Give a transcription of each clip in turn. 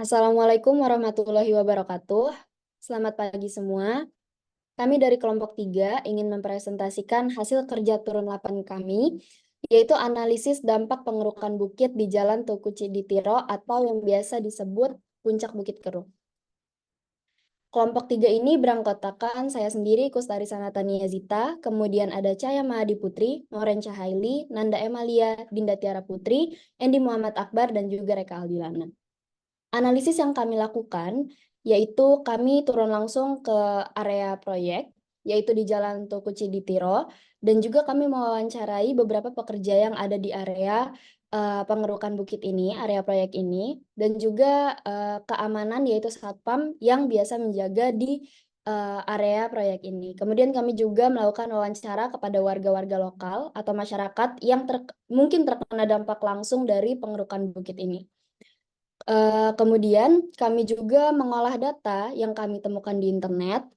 Assalamualaikum warahmatullahi wabarakatuh. Selamat pagi semua. Kami dari kelompok 3 ingin mempresentasikan hasil kerja turun lapangan kami, yaitu analisis dampak pengerukan bukit di Jalan Tuku Ciditiro atau yang biasa disebut Puncak Bukit Keru. Kelompok 3 ini beranggotakan saya sendiri, Kustari Sanatania Zita, kemudian ada Cahaya Mahadi Putri, Noren Cahaili, Nanda Emalia, Dinda Tiara Putri, Endi Muhammad Akbar, dan juga Reka Aldilana. Analisis yang kami lakukan yaitu kami turun langsung ke area proyek, yaitu di Jalan Tuku Ciditiro, dan juga kami mewawancarai beberapa pekerja yang ada di area pengerukan bukit ini, area proyek ini, dan juga keamanan yaitu satpam yang biasa menjaga di area proyek ini. Kemudian kami juga melakukan wawancara kepada warga-warga lokal atau masyarakat yang mungkin terkena dampak langsung dari pengerukan bukit ini. Kemudian kami juga mengolah data yang kami temukan di internet,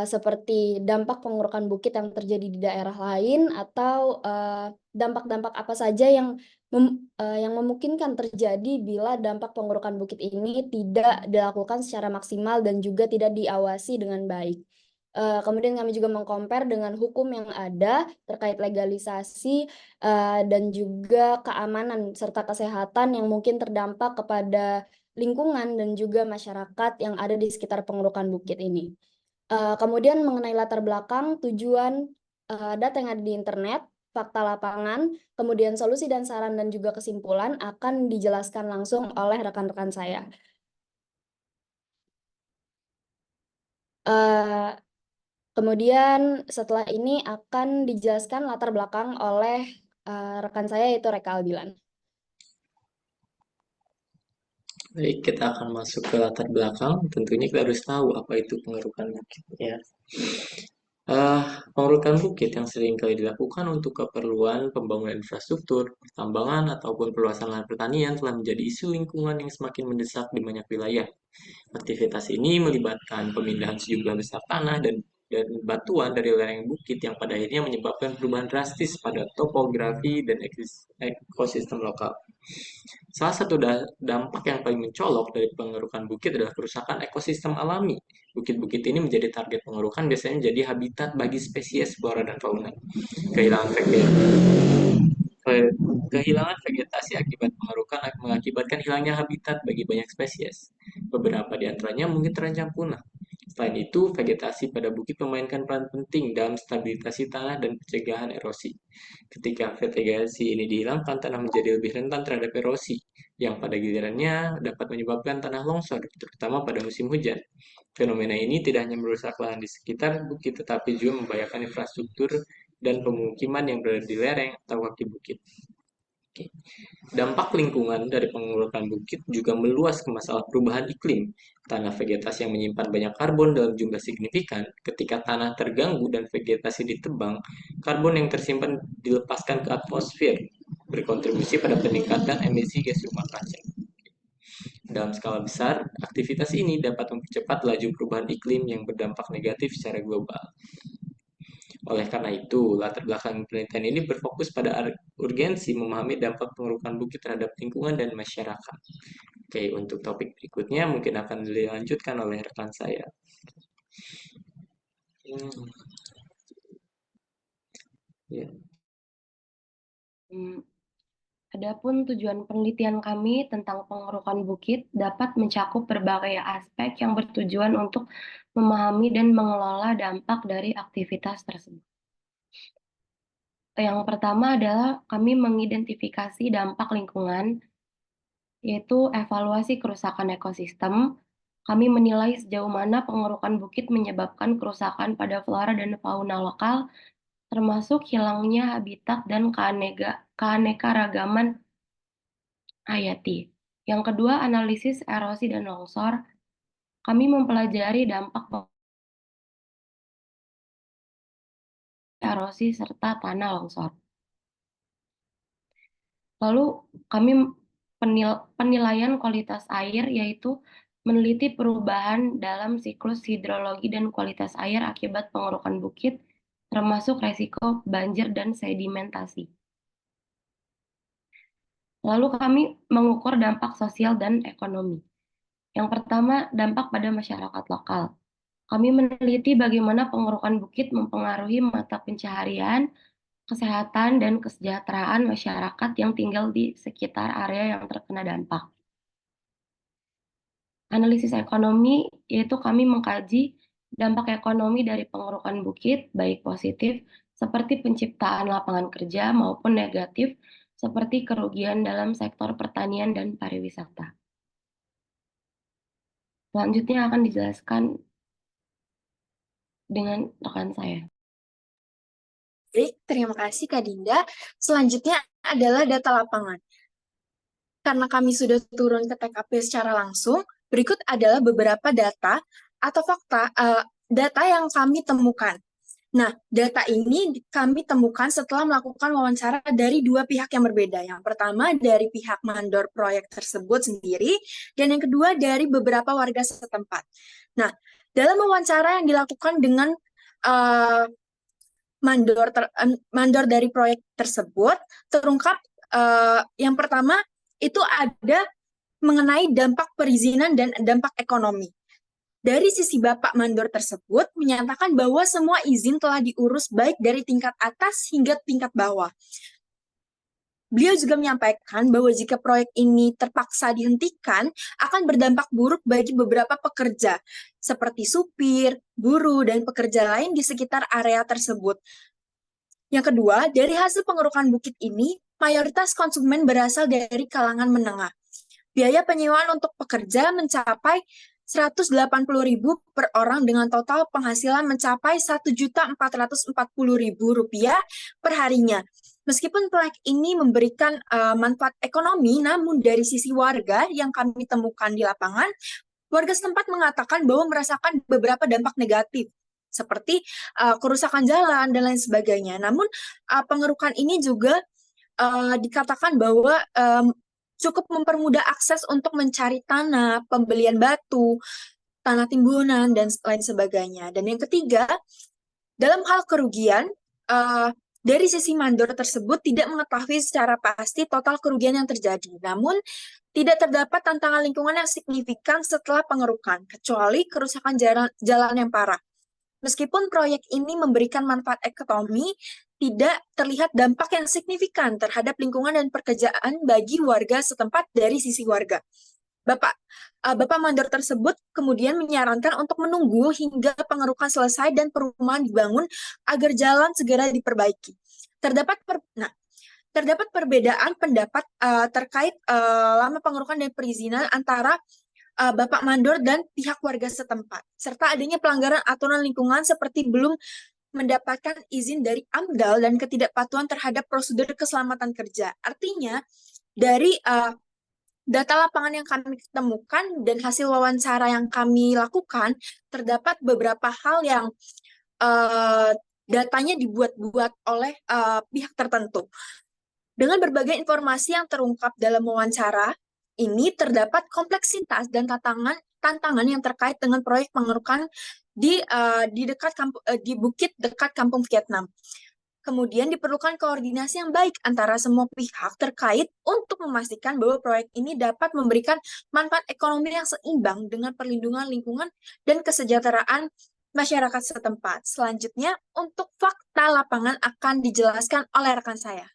seperti dampak pengerukan bukit yang terjadi di daerah lain atau dampak-dampak apa saja yang memungkinkan terjadi bila dampak pengerukan bukit ini tidak dilakukan secara maksimal dan juga tidak diawasi dengan baik. Kemudian kami juga meng-compare dengan hukum yang ada terkait legalisasi dan juga keamanan serta kesehatan yang mungkin terdampak kepada lingkungan dan juga masyarakat yang ada di sekitar pengerukan bukit ini. Kemudian mengenai latar belakang, tujuan data yang ada di internet, fakta lapangan, kemudian solusi dan saran dan juga kesimpulan akan dijelaskan langsung oleh rekan-rekan saya. Kemudian setelah ini akan dijelaskan latar belakang oleh rekan saya yaitu Reka Albilan. Baik, kita akan masuk ke latar belakang. Tentunya kita harus tahu apa itu pengerukan bukit ya. Eh, Pengerukan bukit yang sering kali dilakukan untuk keperluan pembangunan infrastruktur, pertambangan, ataupun perluasan lahan pertanian telah menjadi isu lingkungan yang semakin mendesak di banyak wilayah. Aktivitas ini melibatkan pemindahan sejumlah besar tanah dan batuan dari lereng bukit yang pada akhirnya menyebabkan perubahan drastis pada topografi dan ekosistem lokal. Salah satu dampak yang paling mencolok dari pengerukan bukit adalah kerusakan ekosistem alami. Bukit-bukit ini menjadi target pengerukan biasanya menjadi habitat bagi spesies flora dan fauna. Kehilangan kehilangan vegetasi akibat pengerukan mengakibatkan hilangnya habitat bagi banyak spesies. Beberapa di antaranya mungkin terancam punah. Selain itu, vegetasi pada bukit memainkan peran penting dalam stabilisasi tanah dan pencegahan erosi. Ketika vegetasi ini dihilangkan, tanah menjadi lebih rentan terhadap erosi, yang pada gilirannya dapat menyebabkan tanah longsor, terutama pada musim hujan. Fenomena ini tidak hanya merusak lahan di sekitar bukit, tetapi juga membahayakan infrastruktur dan pemukiman yang berada di lereng atau kaki bukit. Oke. Dampak lingkungan dari pengerukan bukit juga meluas ke masalah perubahan iklim. Tanah vegetasi yang menyimpan banyak karbon dalam jumlah signifikan, ketika tanah terganggu dan vegetasi ditebang, karbon yang tersimpan dilepaskan ke atmosfer, berkontribusi pada peningkatan emisi gas rumah kaca. Dalam skala besar, aktivitas ini dapat mempercepat laju perubahan iklim yang berdampak negatif secara global. Oleh karena itu, latar belakang penelitian ini berfokus pada urgensi memahami dampak pengerukan bukit terhadap lingkungan dan masyarakat. Oke, untuk topik berikutnya mungkin akan dilanjutkan oleh rekan saya. Hmm, ya. Hmm, Adapun tujuan penelitian kami tentang pengerukan bukit dapat mencakup berbagai aspek yang bertujuan untuk memahami dan mengelola dampak dari aktivitas tersebut. Yang pertama adalah kami mengidentifikasi dampak lingkungan, yaitu evaluasi kerusakan ekosistem. Kami menilai sejauh mana pengerukan bukit menyebabkan kerusakan pada flora dan fauna lokal, termasuk hilangnya habitat dan keanekaragaman hayati. Yang kedua, analisis erosi dan longsor. Kami mempelajari dampak erosi serta tanah longsor. Lalu kami penilaian kualitas air, yaitu meneliti perubahan dalam siklus hidrologi dan kualitas air akibat pengerukan bukit, termasuk resiko banjir dan sedimentasi. Lalu kami mengukur dampak sosial dan ekonomi. Yang pertama, dampak pada masyarakat lokal. Kami meneliti bagaimana pengerukan bukit mempengaruhi mata pencaharian, kesehatan, dan kesejahteraan masyarakat yang tinggal di sekitar area yang terkena dampak. Analisis ekonomi, yaitu kami mengkaji dampak ekonomi dari pengerukan bukit, baik positif seperti penciptaan lapangan kerja maupun negatif seperti kerugian dalam sektor pertanian dan pariwisata. Selanjutnya akan dijelaskan dengan rekan saya. Baik, terima kasih Kak Dinda. Selanjutnya adalah data lapangan. Karena kami sudah turun ke TKP secara langsung, berikut adalah beberapa data atau fakta data yang kami temukan. Nah, data ini kami temukan setelah melakukan wawancara dari dua pihak yang berbeda. Yang pertama dari pihak mandor proyek tersebut sendiri, dan yang kedua dari beberapa warga setempat. Nah, dalam wawancara yang dilakukan dengan mandor dari proyek tersebut, terungkap yang pertama itu ada mengenai dampak perizinan dan dampak ekonomi. Dari sisi Bapak mandor tersebut menyatakan bahwa semua izin telah diurus baik dari tingkat atas hingga tingkat bawah. Beliau juga menyampaikan bahwa jika proyek ini terpaksa dihentikan, akan berdampak buruk bagi beberapa pekerja, seperti supir, buruh, dan pekerja lain di sekitar area tersebut. Yang kedua, dari hasil pengerukan bukit ini, mayoritas konsumen berasal dari kalangan menengah. Biaya penyewaan untuk pekerja mencapai Rp180.000 per orang dengan total penghasilan mencapai Rp1.440.000 per harinya. Meskipun proyek ini memberikan manfaat ekonomi, namun dari sisi warga yang kami temukan di lapangan, warga setempat mengatakan bahwa merasakan beberapa dampak negatif, seperti kerusakan jalan dan lain sebagainya. Namun pengerukan ini juga dikatakan bahwa cukup mempermudah akses untuk mencari tanah, pembelian batu, tanah timbunan, dan lain sebagainya. Dan yang ketiga, dalam hal kerugian, dari sisi mandor tersebut tidak mengetahui secara pasti total kerugian yang terjadi. Namun, tidak terdapat tantangan lingkungan yang signifikan setelah pengerukan, kecuali kerusakan jalan yang parah. Meskipun proyek ini memberikan manfaat ekonomi, tidak terlihat dampak yang signifikan terhadap lingkungan dan pekerjaan bagi warga setempat dari sisi warga. Bapak mandor tersebut kemudian menyarankan untuk menunggu hingga pengerukan selesai dan perumahan dibangun agar jalan segera diperbaiki. Terdapat perbedaan pendapat terkait lama pengerukan dan perizinan antara Bapak mandor dan pihak warga setempat, serta adanya pelanggaran aturan lingkungan seperti belum mendapatkan izin dari AMDAL dan ketidakpatuhan terhadap prosedur keselamatan kerja. Artinya, dari data lapangan yang kami temukan dan hasil wawancara yang kami lakukan, terdapat beberapa hal yang datanya dibuat-buat oleh pihak tertentu. Dengan berbagai informasi yang terungkap dalam wawancara, ini terdapat kompleksitas dan tantangan yang terkait dengan proyek pengerukan di bukit dekat Kampung Vietnam. Kemudian diperlukan koordinasi yang baik antara semua pihak terkait untuk memastikan bahwa proyek ini dapat memberikan manfaat ekonomi yang seimbang dengan perlindungan lingkungan dan kesejahteraan masyarakat setempat. Selanjutnya, untuk fakta lapangan akan dijelaskan oleh rekan saya.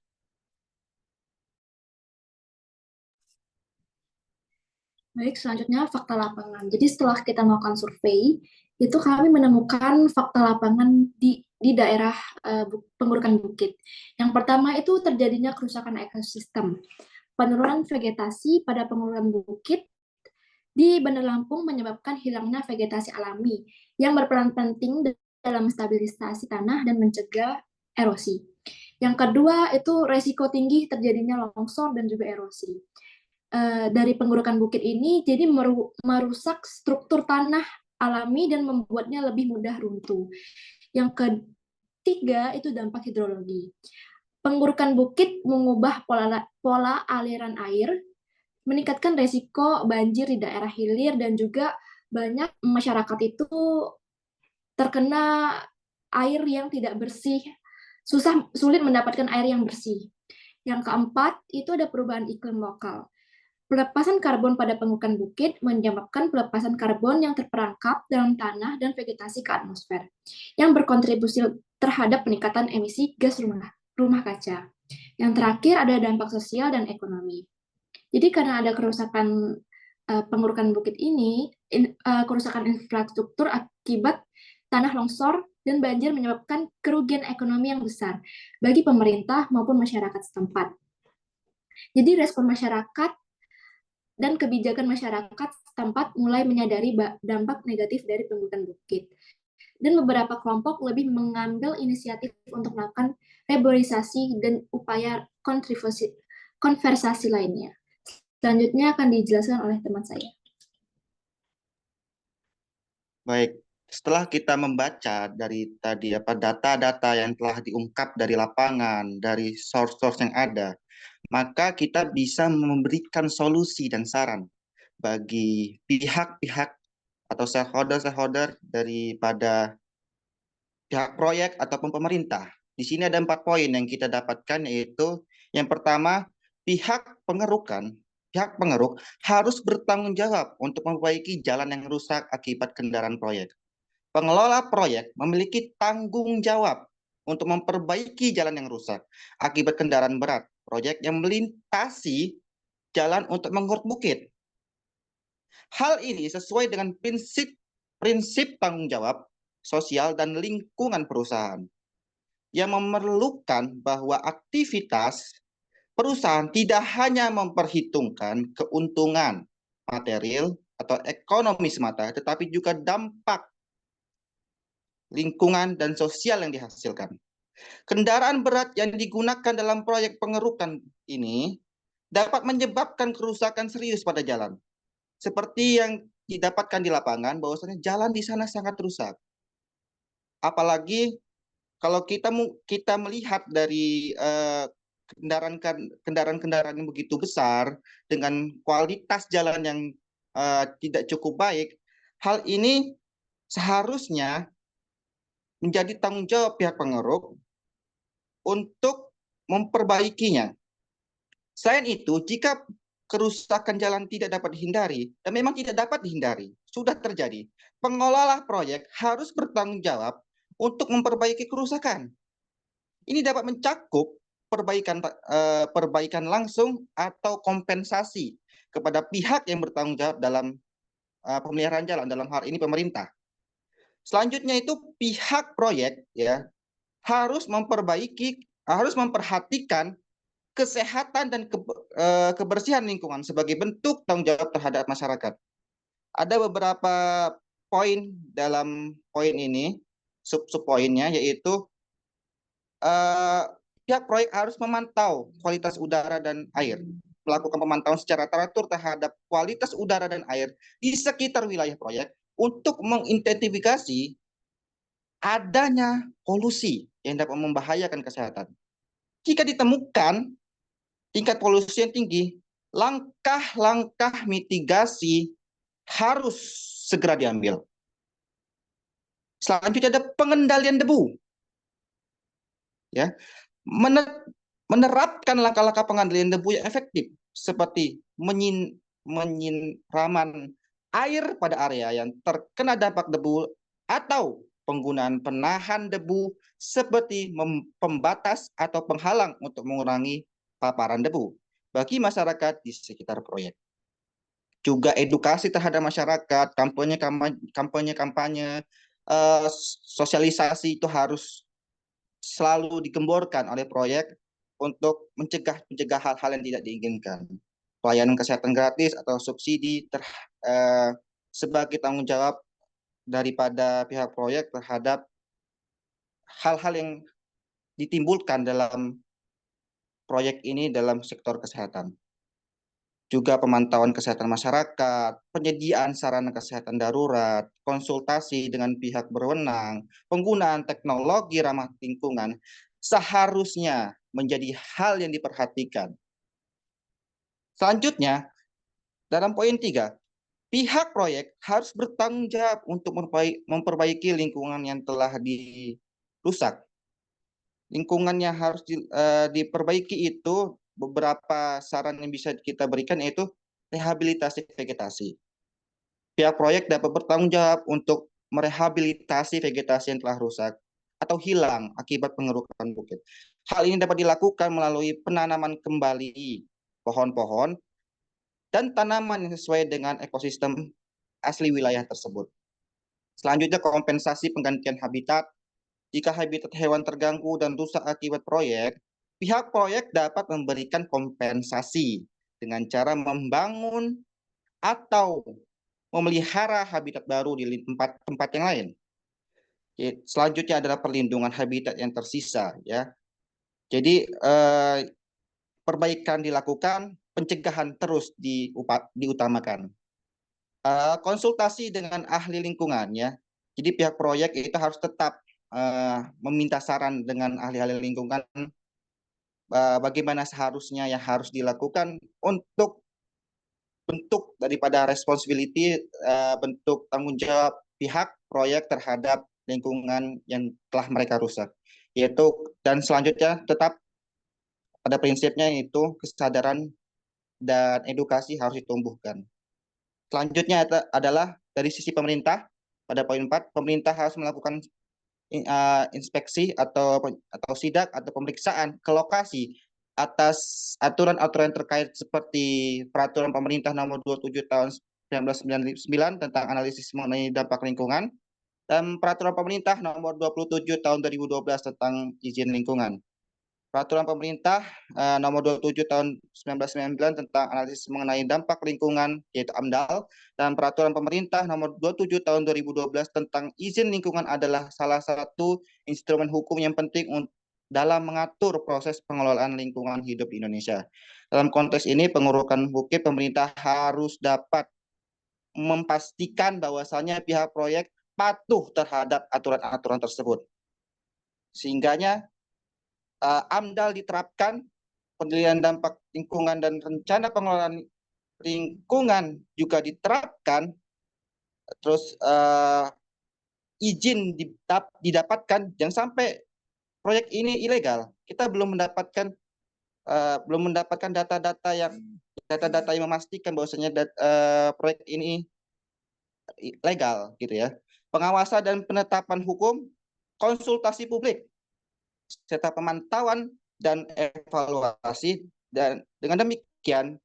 Baik, selanjutnya fakta lapangan. Jadi setelah kita melakukan survei, itu kami menemukan fakta lapangan di daerah pengerukan bukit. Yang pertama itu terjadinya kerusakan ekosistem. Penurunan vegetasi pada pengerukan bukit di Bandar Lampung menyebabkan hilangnya vegetasi alami yang berperan penting dalam stabilisasi tanah dan mencegah erosi. Yang kedua itu resiko tinggi terjadinya longsor dan juga erosi. Dari pengerukan bukit ini jadi merusak struktur tanah alami dan membuatnya lebih mudah runtuh. Yang ketiga itu dampak hidrologi. Pengerukan bukit mengubah pola aliran air, meningkatkan resiko banjir di daerah hilir dan juga banyak masyarakat itu terkena air yang tidak bersih, sulit mendapatkan air yang bersih. Yang keempat itu ada perubahan iklim lokal. Pelepasan karbon pada pengukuran bukit menyebabkan pelepasan karbon yang terperangkap dalam tanah dan vegetasi ke atmosfer, yang berkontribusi terhadap peningkatan emisi gas rumah kaca. Yang terakhir ada dampak sosial dan ekonomi. Jadi karena ada kerusakan pengurukan bukit ini, kerusakan infrastruktur akibat tanah longsor dan banjir menyebabkan kerugian ekonomi yang besar bagi pemerintah maupun masyarakat setempat. Jadi respon masyarakat dan kebijakan masyarakat setempat mulai menyadari dampak negatif dari pengurukan bukit. Dan beberapa kelompok lebih mengambil inisiatif untuk melakukan reboisasi dan upaya konversasi lainnya. Selanjutnya akan dijelaskan oleh teman saya. Baik, setelah kita membaca dari tadi data-data yang telah diungkap dari lapangan, dari source-source yang ada, maka kita bisa memberikan solusi dan saran bagi pihak-pihak atau stakeholder daripada pihak proyek ataupun pemerintah. Di sini ada 4 poin yang kita dapatkan, yaitu yang pertama, pihak pengeruk harus bertanggung jawab untuk memperbaiki jalan yang rusak akibat kendaraan proyek. Pengelola proyek memiliki tanggung jawab untuk memperbaiki jalan yang rusak akibat kendaraan berat proyek yang melintasi jalan untuk menguruk bukit. Hal ini sesuai dengan prinsip tanggung jawab sosial dan lingkungan perusahaan yang memerlukan bahwa aktivitas perusahaan tidak hanya memperhitungkan keuntungan material atau ekonomi semata, tetapi juga dampak lingkungan dan sosial yang dihasilkan. Kendaraan berat yang digunakan dalam proyek pengerukan ini dapat menyebabkan kerusakan serius pada jalan. Seperti yang didapatkan di lapangan, bahwasanya jalan di sana sangat rusak. Apalagi kalau kita melihat dari kendaraan-kendaraan yang begitu besar dengan kualitas jalan yang tidak cukup baik, hal ini seharusnya menjadi tanggung jawab pihak pengeruk untuk memperbaikinya. Selain itu, jika kerusakan jalan tidak dapat dihindari, dan memang tidak dapat dihindari, sudah terjadi, pengelola proyek harus bertanggung jawab untuk memperbaiki kerusakan. Ini dapat mencakup perbaikan langsung atau kompensasi kepada pihak yang bertanggung jawab dalam pemeliharaan jalan, dalam hal ini pemerintah. Selanjutnya itu pihak proyek ya harus memperhatikan kesehatan dan kebersihan lingkungan sebagai bentuk tanggung jawab terhadap masyarakat. Ada beberapa poin dalam poin ini, sub-poinnya, yaitu pihak proyek harus memantau kualitas udara dan air, melakukan pemantauan secara teratur terhadap kualitas udara dan air di sekitar wilayah proyek untuk mengidentifikasi adanya polusi yang dapat membahayakan kesehatan. Jika ditemukan tingkat polusi yang tinggi, langkah-langkah mitigasi harus segera diambil. Selanjutnya ada pengendalian debu. Ya, menerapkan langkah-langkah pengendalian debu yang efektif seperti penyiraman air pada area yang terkena dampak debu atau penggunaan penahan debu seperti pembatas atau penghalang untuk mengurangi paparan debu bagi masyarakat di sekitar proyek. Juga edukasi terhadap masyarakat, kampanye, sosialisasi itu harus selalu digemborkan oleh proyek untuk mencegah hal-hal yang tidak diinginkan. Pelayanan kesehatan gratis atau subsidi sebagai tanggung jawab daripada pihak proyek terhadap hal-hal yang ditimbulkan dalam proyek ini dalam sektor kesehatan. Juga pemantauan kesehatan masyarakat, penyediaan sarana kesehatan darurat, konsultasi dengan pihak berwenang, penggunaan teknologi ramah lingkungan seharusnya menjadi hal yang diperhatikan. Selanjutnya, dalam poin 3, pihak proyek harus bertanggung jawab untuk memperbaiki lingkungan yang telah dirusak. Lingkungannya harus diperbaiki itu beberapa saran yang bisa kita berikan, yaitu rehabilitasi vegetasi. Pihak proyek dapat bertanggung jawab untuk merehabilitasi vegetasi yang telah rusak atau hilang akibat pengerukan bukit. Hal ini dapat dilakukan melalui penanaman kembali pohon-pohon dan tanaman yang sesuai dengan ekosistem asli wilayah tersebut. Selanjutnya, kompensasi penggantian habitat. Jika habitat hewan terganggu dan rusak akibat proyek, pihak proyek dapat memberikan kompensasi dengan cara membangun atau memelihara habitat baru di tempat yang lain. Selanjutnya adalah perlindungan habitat yang tersisa, ya. Jadi perbaikan dilakukan, pencegahan terus diutamakan. Konsultasi dengan ahli lingkungan, ya. Jadi pihak proyek itu harus tetap meminta saran dengan ahli-ahli lingkungan bagaimana seharusnya yang harus dilakukan untuk bentuk daripada responsibility, bentuk tanggung jawab pihak proyek terhadap lingkungan yang telah mereka rusak. Dan selanjutnya tetap pada prinsipnya itu kesadaran dan edukasi harus ditumbuhkan. Selanjutnya adalah dari sisi pemerintah. Pada poin 4, pemerintah harus melakukan inspeksi atau sidak atau pemeriksaan ke lokasi atas aturan-aturan terkait seperti Peraturan Pemerintah Nomor 27 Tahun 1999 tentang analisis mengenai dampak lingkungan dan Peraturan Pemerintah Nomor 27 Tahun 2012 tentang izin lingkungan. Peraturan Pemerintah Nomor 27 Tahun 1999 tentang analisis mengenai dampak lingkungan, yaitu AMDAL, dan Peraturan Pemerintah Nomor 27 Tahun 2012 tentang izin lingkungan adalah salah satu instrumen hukum yang penting dalam mengatur proses pengelolaan lingkungan hidup di Indonesia. Dalam konteks ini, pengurukan bukit pemerintah harus dapat memastikan bahwasannya pihak proyek patuh terhadap aturan-aturan tersebut. Sehingganya AMDAL diterapkan, penilaian dampak lingkungan dan rencana pengelolaan lingkungan juga diterapkan, terus izin didapatkan, jangan sampai proyek ini ilegal. Kita belum mendapatkan data-data yang memastikan bahwasanya proyek ini legal, gitu ya. Pengawasan dan penetapan hukum, konsultasi publik, serta pemantauan dan evaluasi, dan dengan demikian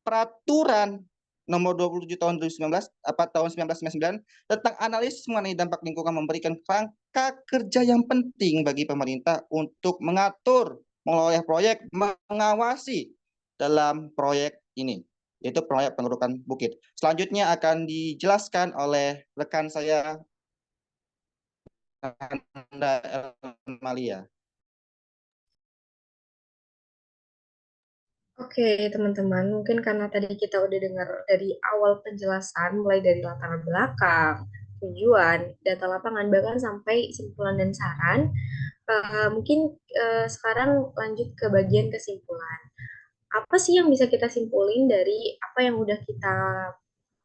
Peraturan Nomor 27 Tahun 1999 tentang analisis mengenai dampak lingkungan memberikan kerangka kerja yang penting bagi pemerintah untuk mengatur, mengelola proyek, mengawasi dalam proyek ini, yaitu proyek pengerukan bukit. Selanjutnya akan dijelaskan oleh rekan saya, Anda Malia. Oke, teman-teman, mungkin karena tadi kita udah dengar dari awal penjelasan, mulai dari latar belakang, tujuan, data lapangan, bahkan sampai simpulan dan saran, mungkin sekarang lanjut ke bagian kesimpulan. Apa sih yang bisa kita simpulin dari apa yang udah kita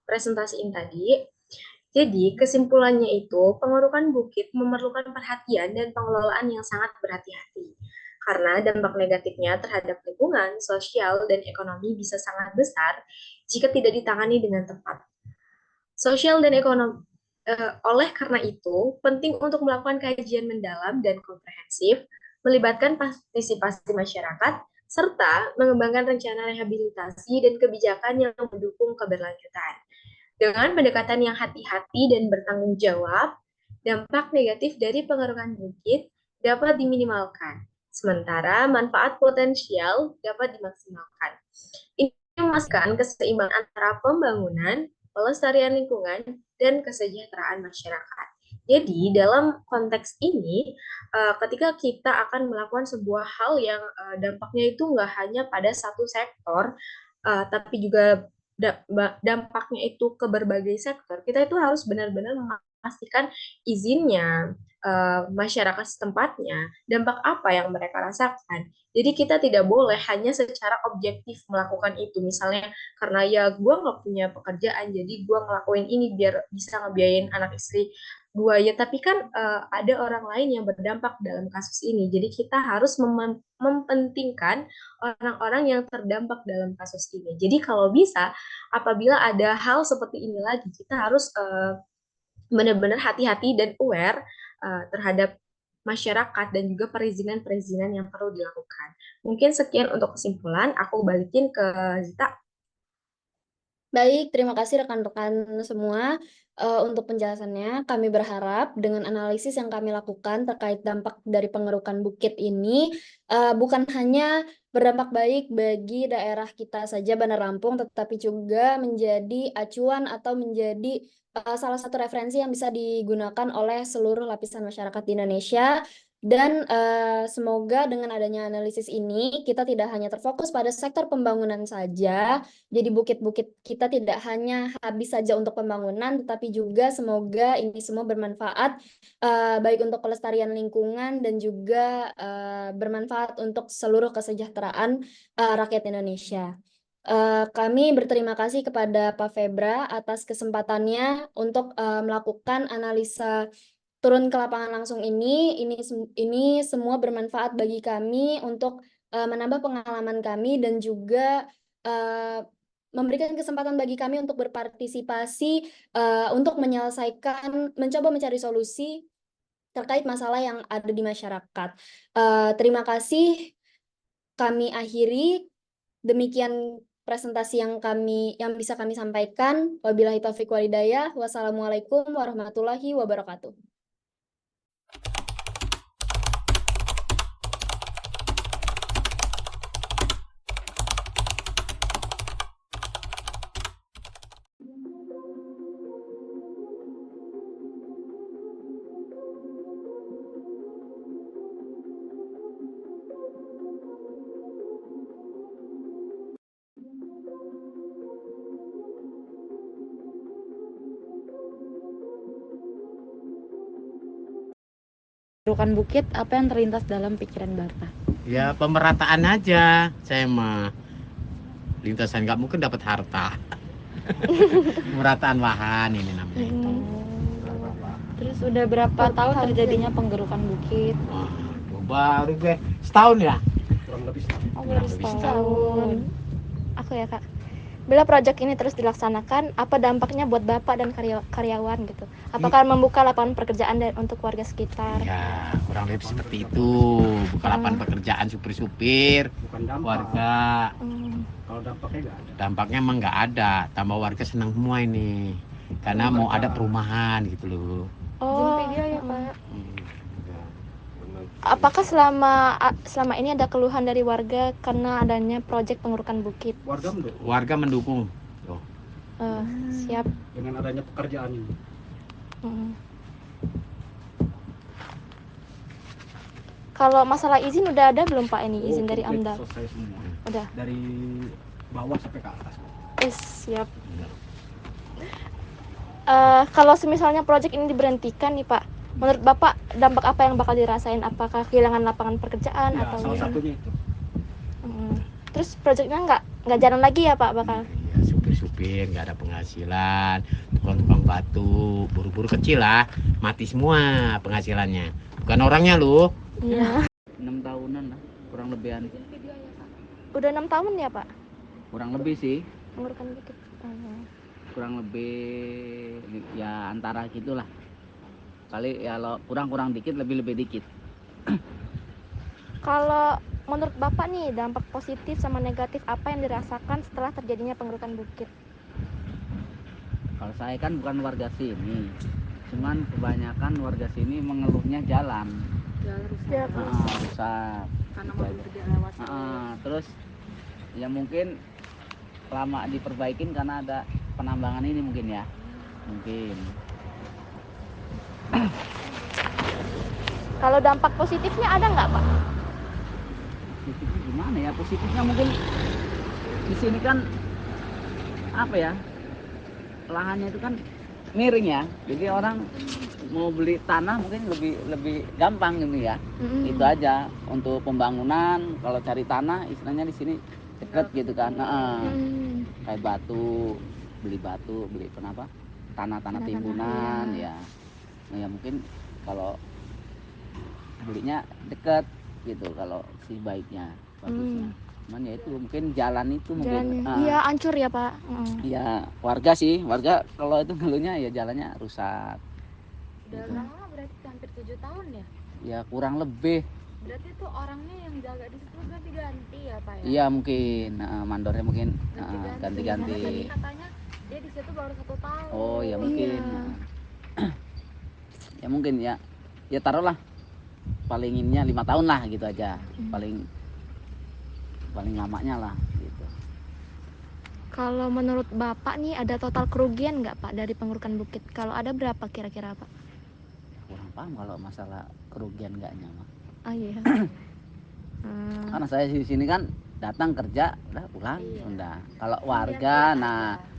presentasiin tadi? Jadi, kesimpulannya itu, pengerukan bukit memerlukan perhatian dan pengelolaan yang sangat berhati-hati. Karena dampak negatifnya terhadap lingkungan, sosial, dan ekonomi bisa sangat besar jika tidak ditangani dengan tepat. Sosial dan ekonomi, oleh karena itu, penting untuk melakukan kajian mendalam dan komprehensif, melibatkan partisipasi masyarakat, serta mengembangkan rencana rehabilitasi dan kebijakan yang mendukung keberlanjutan. Dengan pendekatan yang hati-hati dan bertanggung jawab, dampak negatif dari pengerukan bukit dapat diminimalkan, sementara manfaat potensial dapat dimaksimalkan. Ini memastikan keseimbangan antara pembangunan, pelestarian lingkungan, dan kesejahteraan masyarakat. Jadi, dalam konteks ini, ketika kita akan melakukan sebuah hal yang dampaknya itu nggak hanya pada satu sektor, tapi juga dampaknya itu ke berbagai sektor, kita itu harus benar-benar memastikan izinnya, masyarakat setempatnya, dampak apa yang mereka rasakan. Jadi kita tidak boleh hanya secara objektif melakukan itu, misalnya karena ya gue nggak punya pekerjaan, jadi gue ngelakuin ini biar bisa ngebiayain anak istri buaya, tapi kan ada orang lain yang berdampak dalam kasus ini. Jadi kita harus mempentingkan orang-orang yang terdampak dalam kasus ini. Jadi kalau bisa, apabila ada hal seperti ini lagi, kita harus benar-benar hati-hati dan aware terhadap masyarakat dan juga perizinan-perizinan yang perlu dilakukan. Mungkin sekian untuk kesimpulan. Aku balikin ke Zita. Baik, terima kasih rekan-rekan semua untuk penjelasannya. Kami berharap dengan analisis yang kami lakukan terkait dampak dari pengerukan bukit ini bukan hanya berdampak baik bagi daerah kita saja, Bandar Lampung, tetapi juga menjadi acuan atau menjadi salah satu referensi yang bisa digunakan oleh seluruh lapisan masyarakat di Indonesia. Dan semoga dengan adanya analisis ini kita tidak hanya terfokus pada sektor pembangunan saja. Jadi bukit-bukit kita tidak hanya habis saja untuk pembangunan, tetapi juga semoga ini semua bermanfaat baik untuk kelestarian lingkungan dan juga bermanfaat untuk seluruh kesejahteraan rakyat Indonesia. Kami berterima kasih kepada Pak Febra atas kesempatannya untuk melakukan analisa turun ke lapangan langsung ini. Ini semua bermanfaat bagi kami untuk menambah pengalaman kami dan juga memberikan kesempatan bagi kami untuk berpartisipasi untuk mencoba mencari solusi terkait masalah yang ada di masyarakat. Terima kasih. Kami akhiri. Demikian presentasi yang bisa kami sampaikan. Wabillahi taufiq walhidayah. Wassalamualaikum warahmatullahi wabarakatuh. Pengerukan bukit, apa yang terlintas dalam pikiran Barta? Ya pemerataan aja, saya mah lintasan nggak mungkin dapat harta. Pemerataan lahan ini namanya itu. Terus udah berapa tahun terjadinya penggerukan bukit? Baru gue setahun ya. Kurang lebih setahun. Oh, baru setahun. Aku ya Kak. Bila proyek ini terus dilaksanakan, apa dampaknya buat Bapak dan karyawan gitu? Apakah membuka lapangan pekerjaan untuk warga sekitar? Ya, kurang lebih seperti itu. Buka lapangan pekerjaan supir-supir, warga. Kalau dampaknya nggak ada. Dampaknya emang nggak ada. Tambah warga senang semua ini. Karena mau ada perumahan gitu loh. Oh, iya ya Pak. Apakah selama ini ada keluhan dari warga karena adanya proyek pengerukan bukit? Warga mendukung. Loh. Siap. Dengan adanya pekerjaan ini. Kalau masalah izin udah ada belum Pak ini izin dari AMDAL? Selesai semua. Udah. Dari bawah sampai ke atas. Siap. Kalau misalnya proyek ini diberhentikan nih Pak, menurut Bapak dampak apa yang bakal dirasain? Apakah kehilangan lapangan pekerjaan Ya, atau salah satunya itu. Terus proyeknya nggak jalan lagi ya Pak bakal? Ya, supir-supir nggak ada penghasilan, tukang-tukang batu, buru-buru kecil lah, mati semua penghasilannya. Bukan orangnya loh. Iya. 6 tahunan lah, kurang lebihan. Udah 6 tahun ya Pak? Kurang lebih sih, Pengerukan bukit. kurang lebih ya antara gitulah. Kali ya lo kurang dikit, lebih dikit. Kalau menurut Bapak nih dampak positif sama negatif apa yang dirasakan setelah terjadinya pengerukan bukit? Kalau saya kan bukan warga sini, cuman kebanyakan warga sini mengeluhnya jalan. Rusak. Karena mau lewat. Terus ya mungkin lama diperbaikin karena ada penambangan ini mungkin ya. Mungkin. Kalau dampak positifnya ada nggak Pak? Positifnya gimana ya? Positifnya mungkin di sini kan apa ya? Lahannya itu kan miring ya. Jadi orang mau beli tanah mungkin lebih gampang gitu ya. Itu aja untuk pembangunan. Kalau cari tanah istilahnya di sini deket gitu kan. Kayak beli batu, beli tanah timbunan ya. ya mungkin kalau belinya deket gitu kalau si baiknya bagusnya. Cuman ya itu mungkin jalan itu mungkin Jalannya. Iya, hancur ya, Pak. ya warga kalau itu ngeluhnya ya jalannya rusak. Udah Gitu. lama berarti hampir 7 tahun ya? Ya kurang lebih. Berarti tuh orangnya yang jaga di situ ganti-ganti ya, Pak ya? Iya mungkin mandornya mungkin Ganti-ganti. ganti-ganti. Tadi katanya dia di situ baru 1 tahun. Oh ya mungkin. Ya mungkin ya taruhlah palinginnya 5 tahun lah gitu aja. Paling lamanya lah gitu. Kalau menurut Bapak nih ada total kerugian nggak Pak dari pengurukan bukit? Kalau ada berapa kira-kira Pak? Kurang paham kalau masalah kerugian enggaknya mah. Oh iya. Karena saya di sini kan datang kerja udah pulang udah. Kalau warga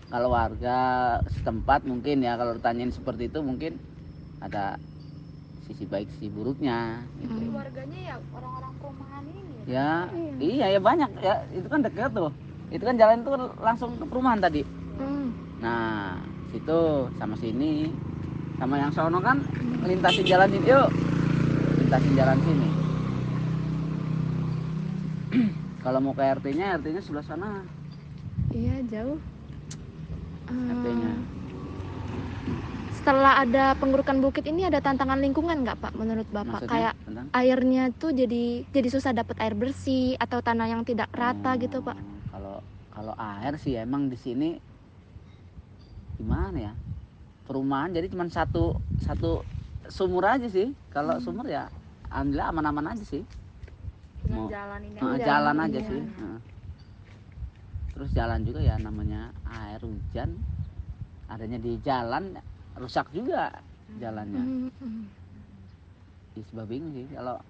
kalau warga setempat mungkin ya kalau ditanyain seperti itu mungkin ada sisi baik sisi buruknya gitu. Warganya ya orang-orang perumahan ini ya? Iya ya banyak ya, itu kan dekat tuh. Itu kan jalan itu langsung ke perumahan tadi. Nah, situ sama sini sama yang sono kan lintasin jalan ini, yuk. Lintasin jalan sini. Kalau mau ke RT-nya sebelah sana. Iya, jauh. RT-nya. Setelah ada pengurukan bukit ini ada tantangan lingkungan nggak Pak menurut Bapak? Maksudnya, kayak airnya tuh jadi susah dapat air bersih atau tanah yang tidak rata gitu Pak? Kalau air sih emang di sini gimana ya? Perumahan jadi cuma satu sumur aja sih. Kalau sumur ya alhamdulillah aman-aman aja sih. Cuma jalan ini jalan aja sih. Terus jalan juga ya namanya air hujan adanya di jalan rusak juga jalannya. Sebab bingung sih kalau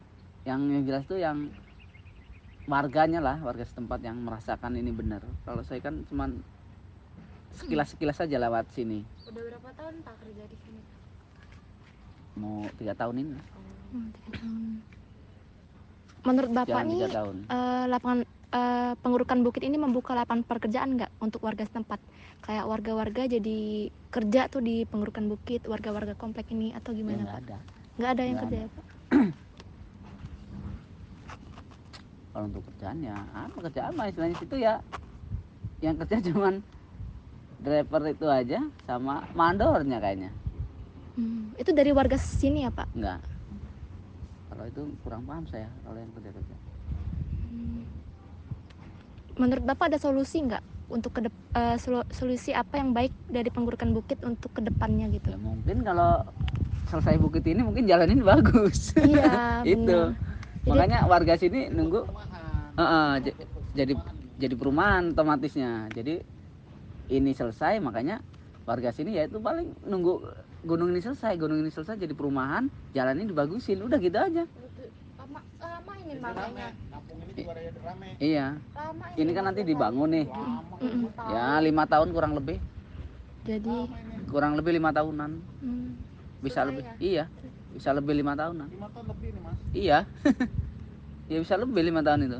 yang jelas tuh yang warganya lah, warga setempat yang merasakan ini benar. Kalau saya kan cuman sekilas saja lewat sini. Udah berapa tahun Pak kerja di sini? Mau 3 tahun ini. 3 tahun. Menurut Bapak nih lapangan pengurukan bukit ini membuka lapangan pekerjaan nggak untuk warga setempat? Kayak warga-warga jadi kerja tuh di pengurukan bukit, warga-warga komplek ini atau gimana Pak? Nggak ada yang kerja ya Pak? Kalau untuk kerjaan ya kerjaan mah istilahnya situ ya yang kerja cuman driver itu aja sama mandornya kayaknya. Itu dari warga sini ya Pak? Enggak. Kalau itu kurang paham saya kalau yang kerja. Menurut Bapak ada solusi nggak untuk solusi apa yang baik dari pengurukan bukit untuk kedepannya gitu? Ya mungkin kalau selesai bukit ini mungkin jalan ini bagus. Iya. Itu. Makanya warga sini nunggu jadi perumahan otomatisnya. Jadi ini selesai makanya warga sini ya itu paling nunggu gunung ini selesai jadi perumahan, jalan ini dibagusin, udah gitu aja. Lama ini makanya. Iya. Ini kan nanti dibangun nih. Ya 5 tahun kurang lebih. Jadi kurang lebih 5 tahunan. Bisa lebih. Iya. Bisa lebih 5 tahunan. 5 tahun lebih nih Mas. Iya. Ya bisa lebih 5 tahun itu.